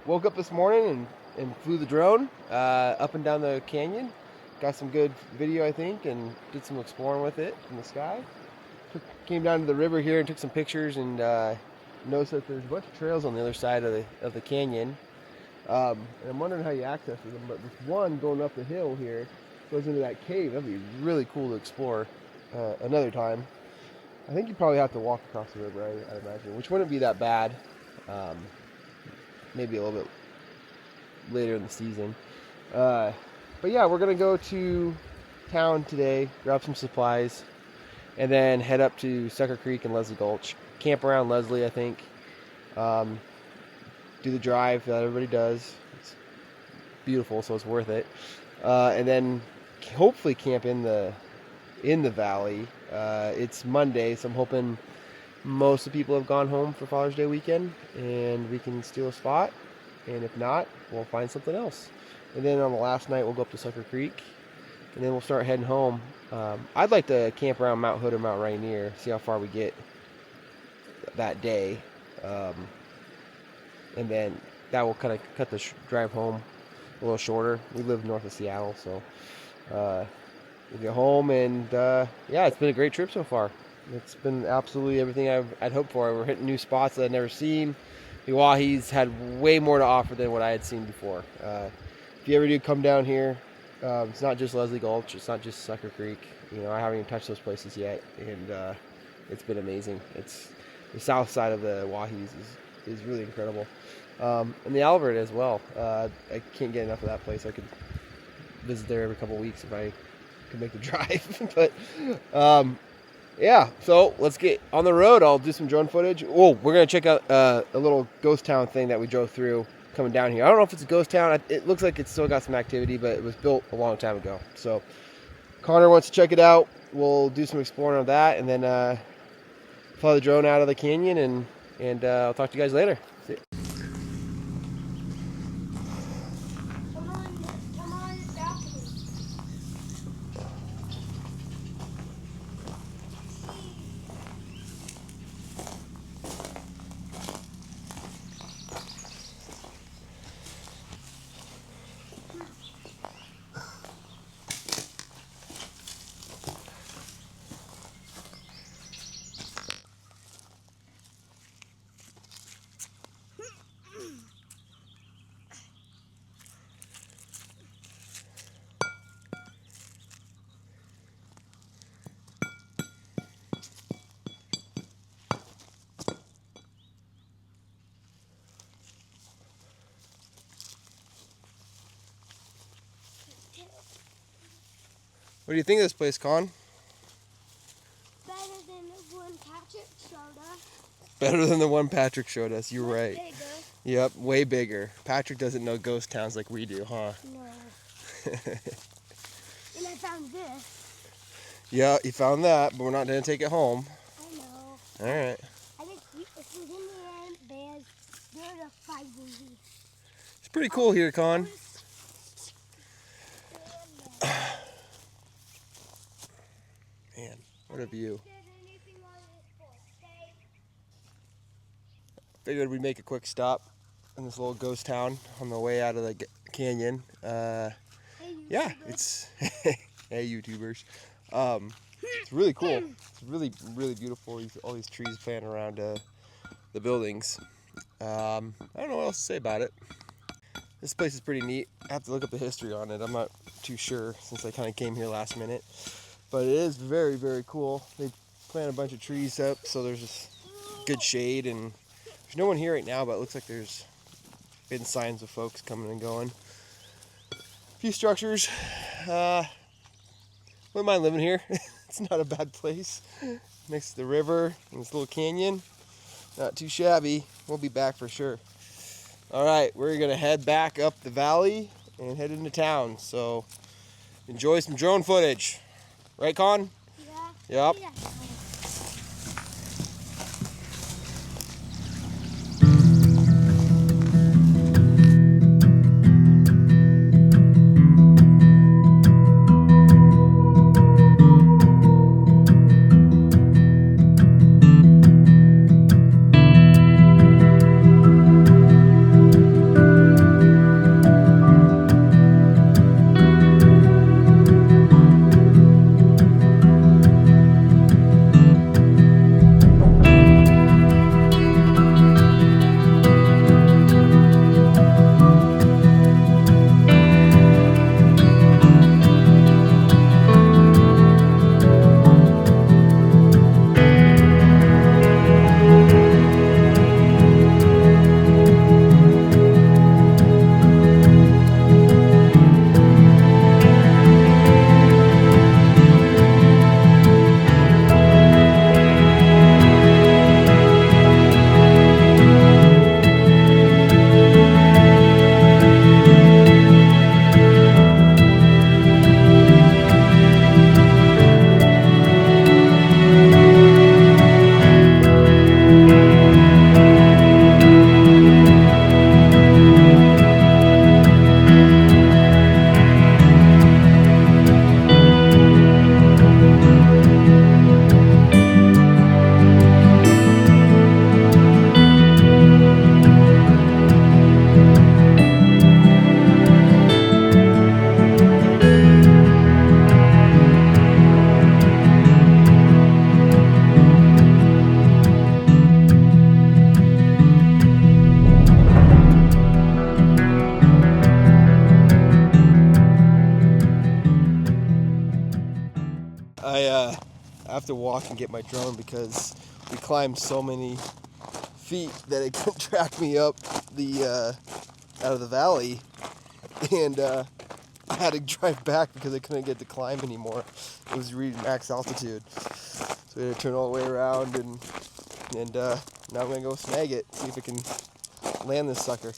woke up this morning and flew the drone up and down the canyon. Got some good video, I think, and did some exploring with it in the sky. Came down to the river here and took some pictures, and noticed that there's a bunch of trails on the other side of the canyon. And I'm wondering how you access them, but this one going up the hill here goes into that cave. That'd be really cool to explore another time. I think you probably have to walk across the river, I imagine, which wouldn't be that bad. Maybe a little bit later in the season. But yeah, we're going to go to town today, grab some supplies, and then head up to Sucker Creek and Leslie Gulch. Camp around Leslie, I think. Do the drive that everybody does. It's beautiful, so it's worth it. And then hopefully camp in the valley. It's Monday, so I'm hoping most of the people have gone home for Father's Day weekend, and we can steal a spot. And if not, we'll find something else. And then on the last night, we'll go up to Sucker Creek, and then we'll start heading home. I'd like to camp around Mount Hood or Mount Rainier, see how far we get that day. And then that will kind of cut the drive home a little shorter. We live north of Seattle, so we'll get home, and yeah, it's been a great trip so far. It's been absolutely everything I'd hoped for. We're hitting new spots that I'd never seen. The Owyhee's had way more to offer than what I had seen before. If you ever do come down here, it's not just Leslie Gulch, it's not just Sucker Creek. You know, I haven't even touched those places yet, and it's been amazing. It's the south side of the Owyhee's is really incredible, and the Albert as well. I can't get enough of that place. I could visit there every couple weeks if I could make the drive. But yeah, so let's get on the road. I'll do some drone footage. Oh, we're gonna check out a little ghost town thing that we drove through coming down here. I don't know if it's a ghost town. It looks like it's still got some activity, but it was built a long time ago. So Connor wants to check it out. We'll do some exploring of that, and then fly the drone out of the canyon, and I'll talk to you guys later. See ya. What do you think of this place, Con? Better than the one Patrick showed us. Better than the one Patrick showed us, you're right. Bigger. Yep, way bigger. Patrick doesn't know ghost towns like we do, huh? No. And I found this. Yeah, you found that, but we're not going to take it home. I know. Alright. I think if we're in the end, they're fighting me. It's pretty cool here, Con. Man, what a view. Figured we'd make a quick stop in this little ghost town on the way out of the canyon. Yeah, it's hey YouTubers. It's really cool. It's really, really beautiful. All these trees planted around the buildings. I don't know what else to say about it. This place is pretty neat. I have to look up the history on it. I'm not too sure since I kind of came here last minute. But it is very, very cool. They planted a bunch of trees up, so there's just good shade, and there's no one here right now, but it looks like there's been signs of folks coming and going. A few structures. Wouldn't mind living here. It's not a bad place. Next to the river and this little canyon. Not too shabby. We'll be back for sure. Alright, we're going to head back up the valley and head into town. So enjoy some drone footage. Right, Con? Yeah. Yep. Yeah. I have to walk and get my drone because we climbed so many feet that it couldn't track me up the out of the valley, and I had to drive back because I couldn't get to climb anymore. It was reaching max altitude, so we had to turn all the way around, and now I'm gonna go snag it, see if it can land this sucker.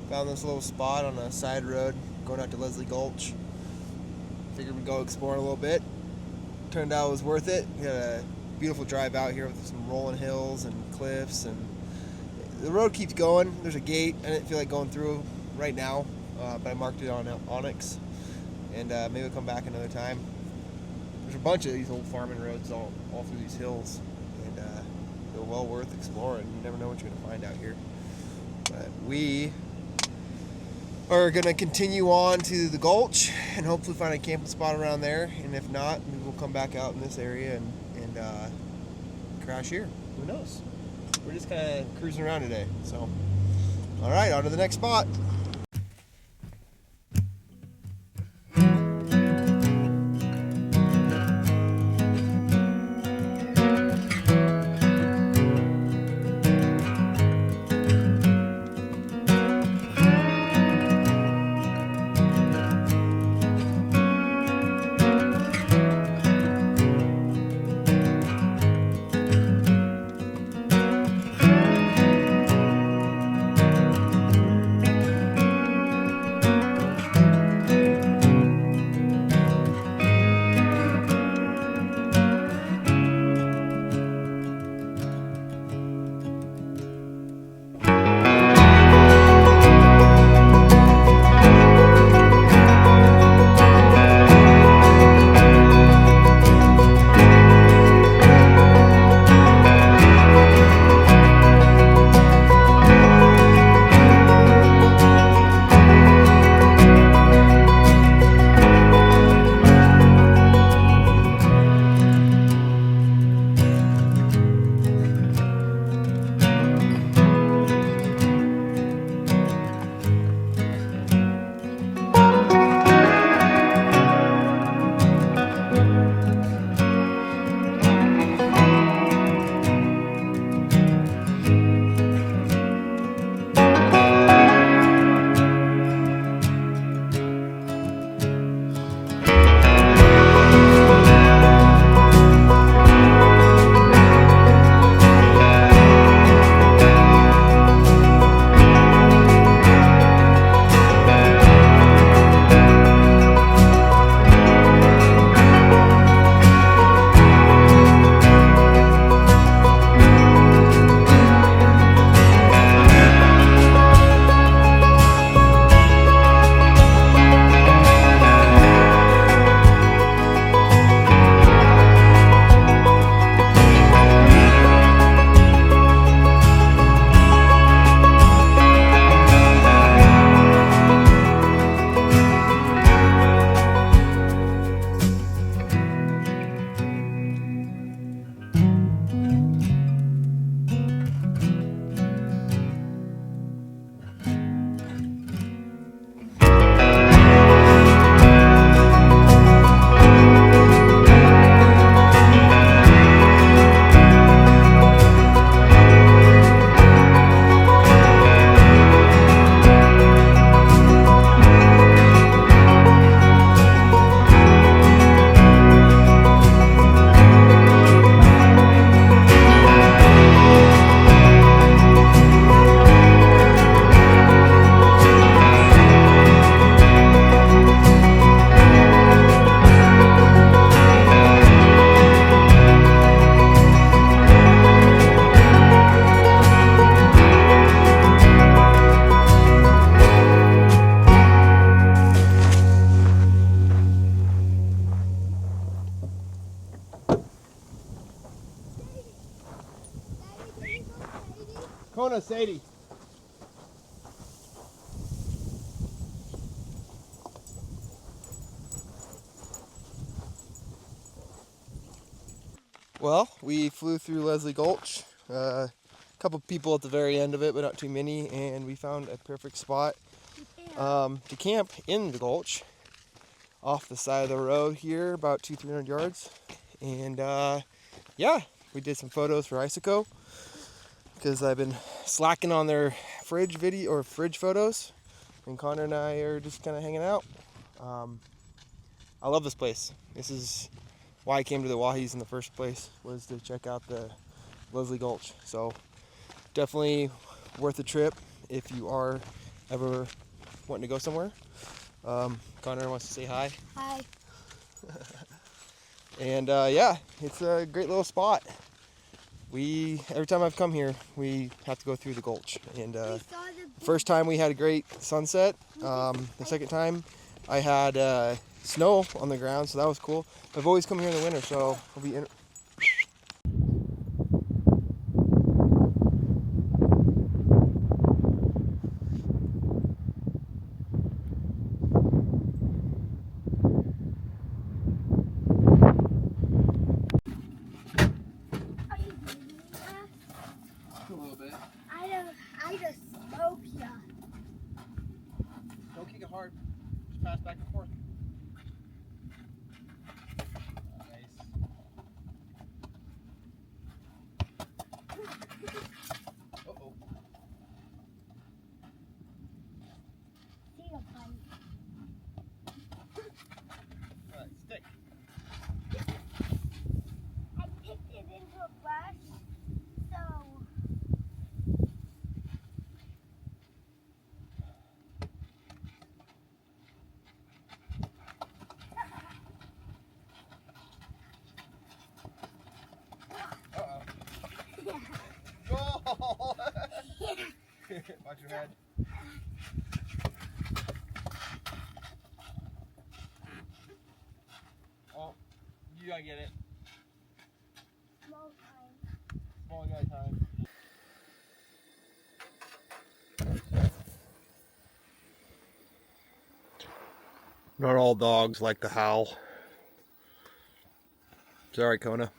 Found this little spot on a side road going out to Leslie Gulch. Figured we'd go explore a little bit. Turned out it was worth it. We had a beautiful drive out here with some rolling hills and cliffs, and the road keeps going. There's a gate. I didn't feel like going through right now, but I marked it on Onyx, and maybe we'll come back another time. There's a bunch of these old farming roads all through these hills, and they're well worth exploring. You never know what you're going to find out here. But we are going to continue on to the gulch and hopefully find a camping spot around there, and if not, maybe we'll come back out in this area and crash here. Who knows? We're just kind of cruising around today. So, all right, on to the next spot. Kona, Sadie. Well, we flew through Leslie Gulch. A couple people at the very end of it, but not too many, and we found a perfect spot to camp in the gulch off the side of the road here, about 200-300 yards. And yeah, we did some photos for Isico because I've been slacking on their fridge photos, and Connor and I are just kind of hanging out. I love this place. This is why I came to the Owyees in the first place, was to check out the Leslie Gulch. So definitely worth the trip if you are ever wanting to go somewhere. Connor wants to say hi. Hi. And yeah, it's a great little spot. Every time I've come here, we have to go through the gulch. And the first time we had a great sunset. The second time I had snow on the ground, so that was cool. I've always come here in the winter, so I'll be in. A little bit. I just smoke ya. Don't kick it hard. Just pass back and forth. Nice. Uh-oh. See the pipe. Alright, stick. I picked it into a brush, so. Uh-oh. Goal! Watch your head. Oh, you gotta get it. Small time. Small guy time. Not all dogs like to howl. Sorry, Kona.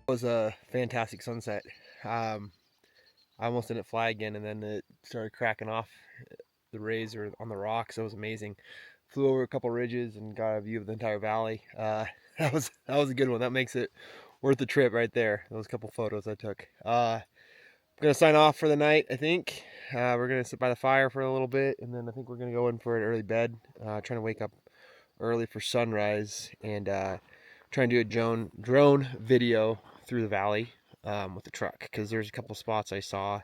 Was a fantastic sunset. I almost didn't fly again, and then it started cracking off the rays or on the rocks. It was amazing. Flew over a couple ridges and got a view of the entire valley. That was a good one. That makes it worth the trip right there. Those couple photos I took. I'm gonna sign off for the night. I think we're gonna sit by the fire for a little bit, and then I think we're gonna go in for an early bed. Trying to wake up early for sunrise and try and do a drone video through the valley with the truck, because there's a couple spots I saw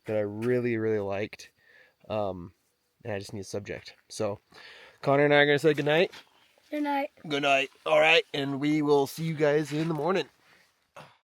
that I really liked, and I just need a subject. So Connor and I are gonna say goodnight. Good night. Good night. All right, and we will see you guys in the morning.